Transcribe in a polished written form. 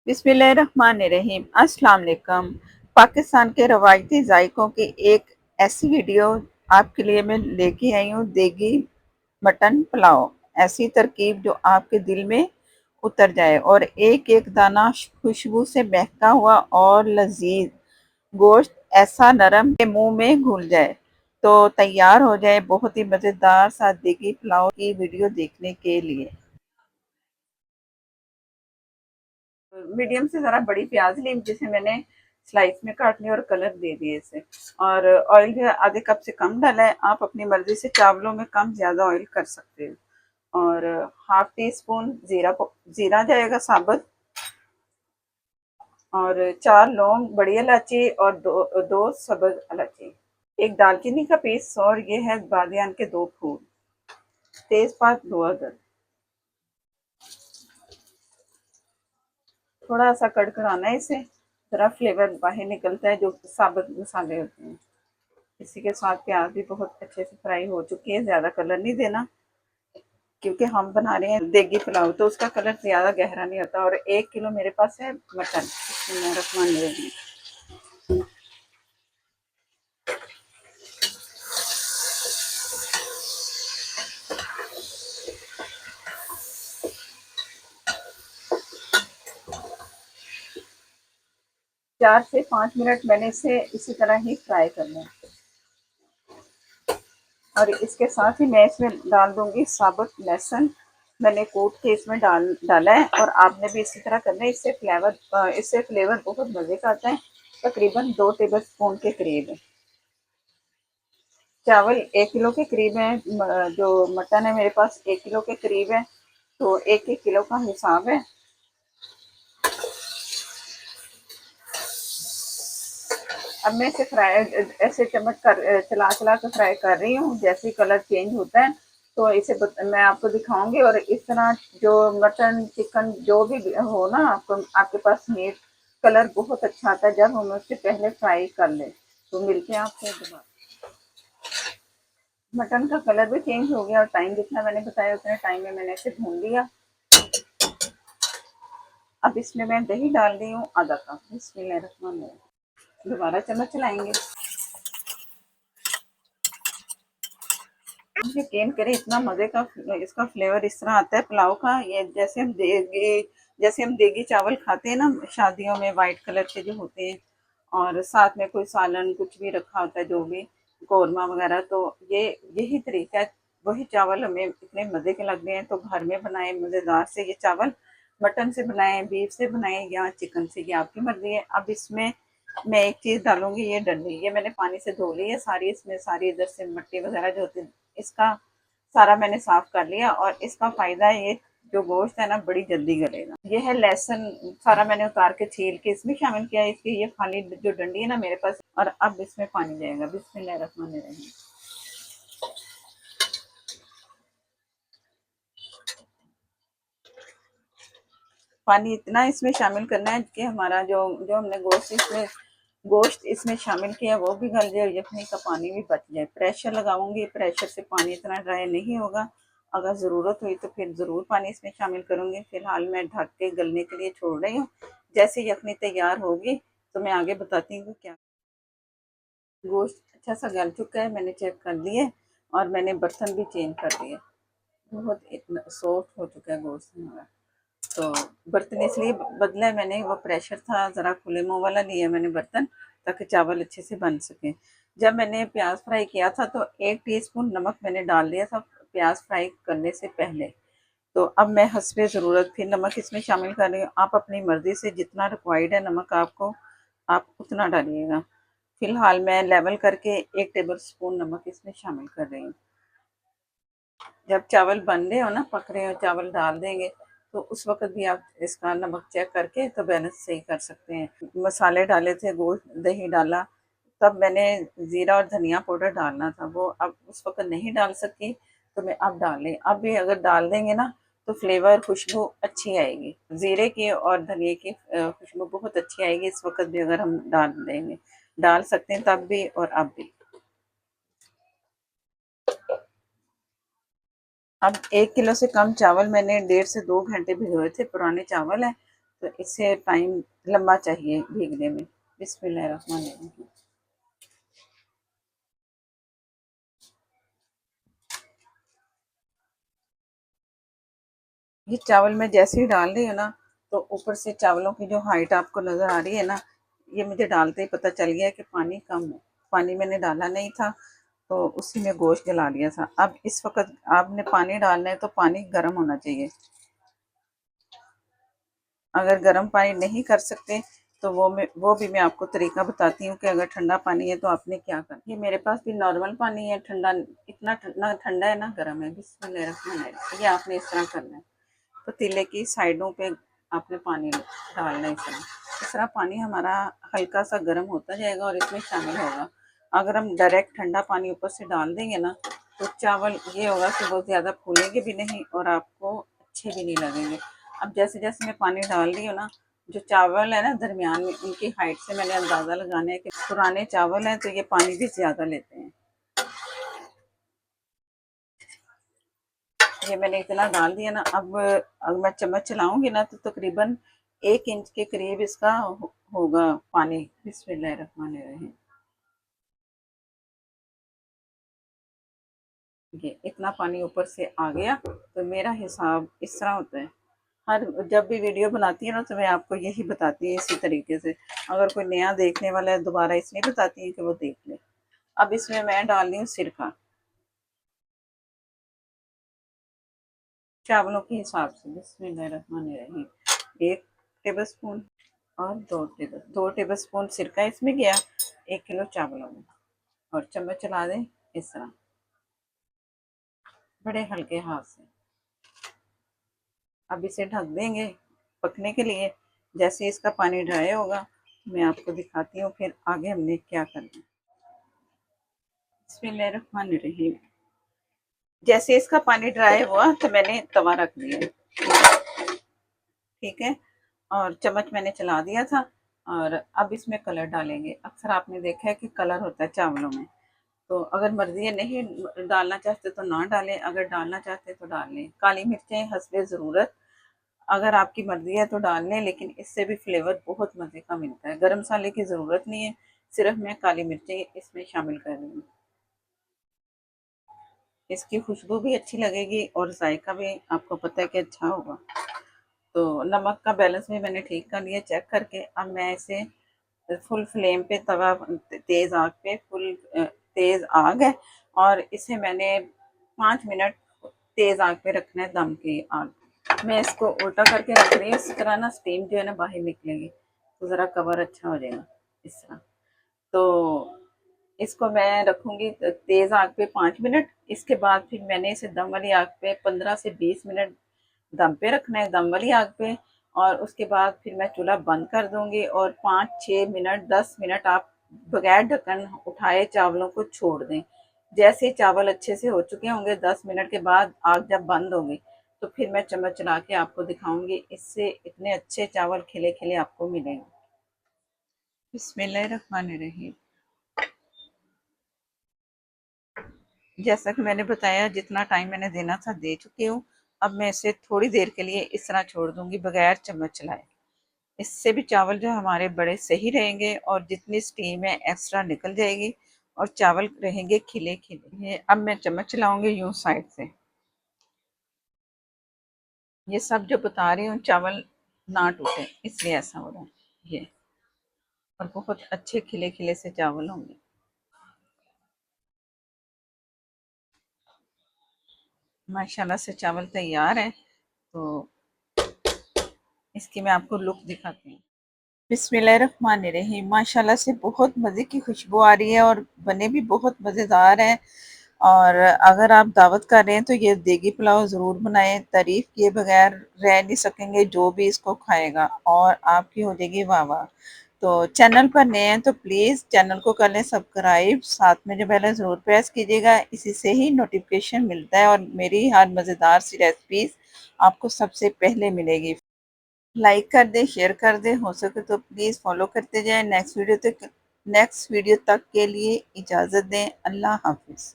बिस्मिल्लाहिर्रहमानिर्रहीम। अस्सलाम वालेकुम। पाकिस्तान के रवायती जायकों की एक ऐसी वीडियो आपके लिए मैं लेके आई हूँ, देगी मटन पुलाव। ऐसी तरकीब जो आपके दिल में उतर जाए और एक एक दाना खुशबू से महका हुआ और लजीज गोश्त ऐसा नरम के मुंह में घुल जाए। तो तैयार हो जाए बहुत ही मज़ेदार सा देगी पुलाव की वीडियो देखने के लिए। मीडियम से ज़रा बड़ी प्याज ली, जिसे मैंने स्लाइस में काट लिया और कलर दे दिए इसे। और ऑयल जो है आधे कप से कम डाला है। आप अपनी मर्जी से चावलों में कम ज़्यादा ऑयल कर सकते हो। और हाफ टी स्पून जीरा जाएगा साबुत। और 4 लौंग, बड़ी इलायची और दो सब्ज इलायची, एक दालचीनी का पीस, और ये है बादियान के 2 फूल, तेजपात 2 अदद। थोड़ा सा कड़कड़ाना है इसे, जरा फ्लेवर बाहर निकलता है जो साबुत मसाले होते हैं। इसी के साथ प्याज भी बहुत अच्छे से फ्राई हो चुकी है। ज़्यादा कलर नहीं देना, क्योंकि हम बना रहे हैं देगी पुलाव, तो उसका कलर ज़्यादा गहरा नहीं होता। और 1 किलो मेरे पास है मटन, इसमें रखना नहीं। 4 से 5 मिनट मैंने इसे इसी तरह ही फ्राई करना है। और इसके साथ ही मैं इसमें डाल दूंगी साबुत लहसुन, मैंने कूट के इसमें डाला है। और आपने भी इसी तरह करना है। इससे फ्लेवर बहुत मज़े का आता है। तकरीबन 2 टेबल स्पून के करीब है। चावल 1 किलो के करीब है। जो मटन है मेरे पास 1 किलो के करीब है, तो 1 1 किलो का हिसाब है। अब मैं इसे फ्राई ऐसे चम्मच कर चला चला कर फ्राई कर रही हूँ। जैसे ही कलर चेंज होता है तो मैं आपको दिखाऊंगी। और इस तरह जो मटन चिकन जो भी हो ना, आपको आपके पास मीट कलर बहुत अच्छा आता है जब हम उससे पहले फ्राई कर ले। तो मिलते हैं आपसे दोबारा। मटन का कलर भी चेंज हो गया और टाइम जितना मैंने बताया उतने टाइम में मैंने इसे भून लिया। अब इसमें मैं दही डाल रही हूँ आधा कप। बिस्मिल्लाहिर्रहमानिर्रहीम। दोबारा चम्मच चलाएंगे। यकीन करें इतना मज़े का इसका फ्लेवर इस तरह आता है पुलाव का। ये जैसे हम देगी चावल खाते हैं ना शादियों में, वाइट कलर के जो होते हैं, और साथ में कोई सालन कुछ भी रखा होता है, जो भी कौरमा वगैरह। तो ये यही तरीका है। वही चावल हमें इतने मज़े के लग रहे हैं, तो घर में बनाए मज़ेदार से ये चावल। मटन से बनाए, बीफ से बनाए या चिकन से, ये आपकी मर्जी है। अब इसमें मैं एक चीज़ डालूंगी, ये डंडी, ये मैंने पानी से धो ली है सारी। इसमें सारी इधर से मिट्टी वगैरह जो होती है, इसका सारा मैंने साफ कर लिया। और इसका फायदा है, ये जो गोश्त है ना बड़ी जल्दी गलेगा। ये है लहसुन, सारा मैंने उतार के छील के इसमें शामिल किया है। इसकी ये खाली जो डंडी है ना मेरे पास। और अब इसमें पानी जाएगा। बिस्मिल्लाहिर्रहमानिर्रहीम। पानी इतना इसमें शामिल करना है कि हमारा जो जो हमने गोश्त इसमें शामिल किया वो भी गल जाए और यखनी का पानी भी बच जाए। प्रेशर लगाऊंगी, प्रेशर से पानी इतना ड्राई नहीं होगा। अगर ज़रूरत हुई तो फिर ज़रूर पानी इसमें शामिल करूंगी। फिलहाल मैं ढक के गलने के लिए छोड़ रही हूँ। जैसे यखनी तैयार होगी तो मैं आगे बताती हूँ क्या। गोश्त अच्छा सा गल चुका है, मैंने चेक कर लिया। और मैंने बर्तन भी चेंज कर दिए। बहुत इतना सॉफ्ट हो चुका है गोश्त हमारा। तो बर्तन इसलिए बदला है मैंने, वो प्रेशर था, ज़रा खुले मुंह वाला लिया मैंने बर्तन, ताकि चावल अच्छे से बन सके। जब मैंने प्याज फ्राई किया था तो 1 टीस्पून नमक मैंने डाल दिया था प्याज फ्राई करने से पहले। तो अब मैं हस्बे ज़रूरत फिर नमक इसमें शामिल कर रही हूँ। आप अपनी मर्ज़ी से जितना रिक्वायर्ड है नमक आपको, आप उतना डालिएगा। फिलहाल मैं लेवल करके 1 टेबल स्पून नमक इसमें शामिल कर रही हूँ। जब चावल बन रहे हो ना, पक रहे हो, चावल डाल देंगे, तो उस वक्त भी आप इसका नमक चेक करके तो बैलेंस सही कर सकते हैं। मसाले डाले थे, गोश्त, दही डाला, तब मैंने ज़ीरा और धनिया पाउडर डालना था, वो अब उस वक्त नहीं डाल सकी। तो मैं अब डालें, अब भी अगर डाल देंगे ना तो फ्लेवर खुशबू अच्छी आएगी। ज़ीरे की और धनिया की खुशबू बहुत अच्छी आएगी इस वक्त भी, अगर हम डाल देंगे। डाल सकते हैं तब भी और अब भी। अब 1 किलो से कम चावल मैंने 1.5 से 2 घंटे भिगोए थे, पुराने चावल हैं। तो इससे टाइम लंबा चाहिए भीगने में। बिस्मिल्लाहिर्रहमानिर्रहीम। ये चावल मैं जैसे ही डाल रही हूँ ना, तो ऊपर से चावलों की जो हाइट आपको नज़र आ रही है ना, ये मुझे डालते ही पता चल गया कि पानी कम है। पानी मैंने डाला नहीं था, तो उसी में गोश्त गला दिया था। अब इस वक्त आपने पानी डालना है तो पानी गर्म होना चाहिए। अगर गर्म पानी नहीं कर सकते तो वो भी मैं आपको तरीका बताती हूँ कि अगर ठंडा पानी है तो आपने क्या करना। ये मेरे पास भी नॉर्मल पानी है, ठंडा इतना ना ठंडा है ना गर्म है। बिस्मिल्लाहिर्रहमानिर्रहीम। ये आपने इस तरह करना है। पतीले की साइडों पे आपने पानी डालना है इस तरह पानी हमारा हल्का सा गर्म होता जाएगा और इसमें शामिल होगा। अगर हम डायरेक्ट ठंडा पानी ऊपर से डाल देंगे ना, तो चावल ये होगा कि वो ज़्यादा फूलेंगे भी नहीं और आपको अच्छे भी नहीं लगेंगे। अब जैसे जैसे मैं पानी डाल रही हूँ ना, जो चावल है ना दरमियान में, उनकी हाइट से मैंने अंदाज़ा लगाना है कि पुराने चावल हैं तो ये पानी भी ज़्यादा लेते हैं। ये मैंने इतना डाल दिया ना। अब अगर मैं चम्मच चलाऊंगी ना तो तकरीबन 1 इंच के करीब इसका होगा पानी। बिस्मिल्लाहिर्रहमानिर्रहीम। ये इतना पानी ऊपर से आ गया, तो मेरा हिसाब इस तरह होता है। हर जब भी वीडियो बनाती है ना तो मैं आपको यही बताती हूँ इसी तरीके से। अगर कोई नया देखने वाला है दोबारा इसलिए बताती हूँ कि वो देख ले। अब इसमें मैं डाल रही हूँ सिरका, चावलों के हिसाब से। बिस्मिल्लाहिर्रहमानिर्रहीम। 1 टेबल स्पून और 2 टेबल स्पून सिरका इसमें गया 1 किलो चावलों में। और चम्मच चला दें इस तरह बड़े हल्के हाथ से। अब इसे ढक देंगे पकने के लिए। जैसे इसका पानी ड्राई होगा मैं आपको दिखाती हूँ फिर आगे हमने क्या करना है। बिस्मिल्लाहिर्रहमानिर्रहीम। जैसे इसका पानी ड्राई हुआ तो मैंने तवा रख दिया, ठीक है, और चम्मच मैंने चला दिया था। और अब इसमें कलर डालेंगे। अक्सर आपने देखा है कि कलर होता है चावलों में, तो अगर मर्जी है नहीं डालना चाहते तो ना डालें, अगर डालना चाहते तो डाल लें। काली मिर्चें हस्बे ज़रूरत, अगर आपकी मर्जी है तो डाल लें, लेकिन इससे भी फ्लेवर बहुत मज़े का मिलता है। गरम मसाले की ज़रूरत नहीं है, सिर्फ मैं काली मिर्चें इसमें शामिल कर रही हूँ। इसकी खुशबू भी अच्छी लगेगी और जायका भी आपको पता है कि अच्छा होगा। तो नमक का बैलेंस भी मैंने ठीक कर लिया चेक करके। अब मैं इसे फुल फ्लेम पे तवा, तेज़ आग पे, फुल तेज़ आग है और इसे मैंने 5 मिनट तेज़ आग पे रखना है, दम की आग। मैं इसको उल्टा करके रख रही हूँ, इस तरह ना स्टीम जो है ना बाहर निकलेगी, तो ज़रा कवर अच्छा हो जाएगा इस तरह। तो इसको मैं रखूँगी तेज़ आग पे 5 मिनट। इसके बाद फिर मैंने इसे दम वाली आग पे 15 से 20 मिनट दम पे रखना है, दम वाली आग पे। और उसके बाद फिर मैं चूल्हा बंद कर दूंगी और 5 6 मिनट 10 मिनट आप बगैर ढक्कन उठाए चावलों को छोड़ दें। जैसे चावल अच्छे से हो चुके होंगे 10 मिनट के बाद आग जब बंद होगी तो फिर मैं चम्मच चला के आपको दिखाऊंगी। इससे इतने अच्छे चावल खिले खिले आपको मिलेंगे। बिस्मिल्लाहिर्रहमानिर्रहीम। जैसा कि मैंने बताया जितना टाइम मैंने देना था दे चुकी हूँ। अब मैं इसे थोड़ी देर के लिए इस तरह छोड़ दूंगी बगैर चम्मच चलाए। इससे भी चावल जो हमारे बड़े सही रहेंगे और जितनी स्टीम है एक्स्ट्रा निकल जाएगी और चावल रहेंगे खिले खिले। ये अब मैं चम्मच चलाऊंगी यूं साइड से। ये सब जो बता रही हूँ चावल ना टूटे इसलिए ऐसा हो रहा है ये। और बहुत अच्छे खिले खिले से चावल होंगे। माशाल्लाह से चावल तैयार है। तो इसकी मैं आपको लुक दिखाती हूँ। बिस्मिल्लाहिर्रहमानिर्रहीम। माशाल्लाह से बहुत मज़े की खुशबू आ रही है और बने भी बहुत मज़ेदार हैं। और अगर आप दावत कर रहे हैं तो ये देगी पुलाव ज़रूर बनाएं, तारीफ़ किए बगैर रह नहीं सकेंगे जो भी इसको खाएगा, और आपकी हो जाएगी वाह वाह। तो चैनल पर नए हैं तो प्लीज़ चैनल को कर लें सब्सक्राइब, साथ में जो बेल है ज़रूर प्रेस कीजिएगा, इसी से ही नोटिफिकेशन मिलता है और मेरी हर मज़ेदार सी रेसिपीज़ आपको सबसे पहले मिलेगी। लाइक कर दें, शेयर कर दें, हो सके तो प्लीज़ फॉलो करते जाएं। नेक्स्ट वीडियो तक के लिए इजाज़त दें। अल्लाह हाफिज़।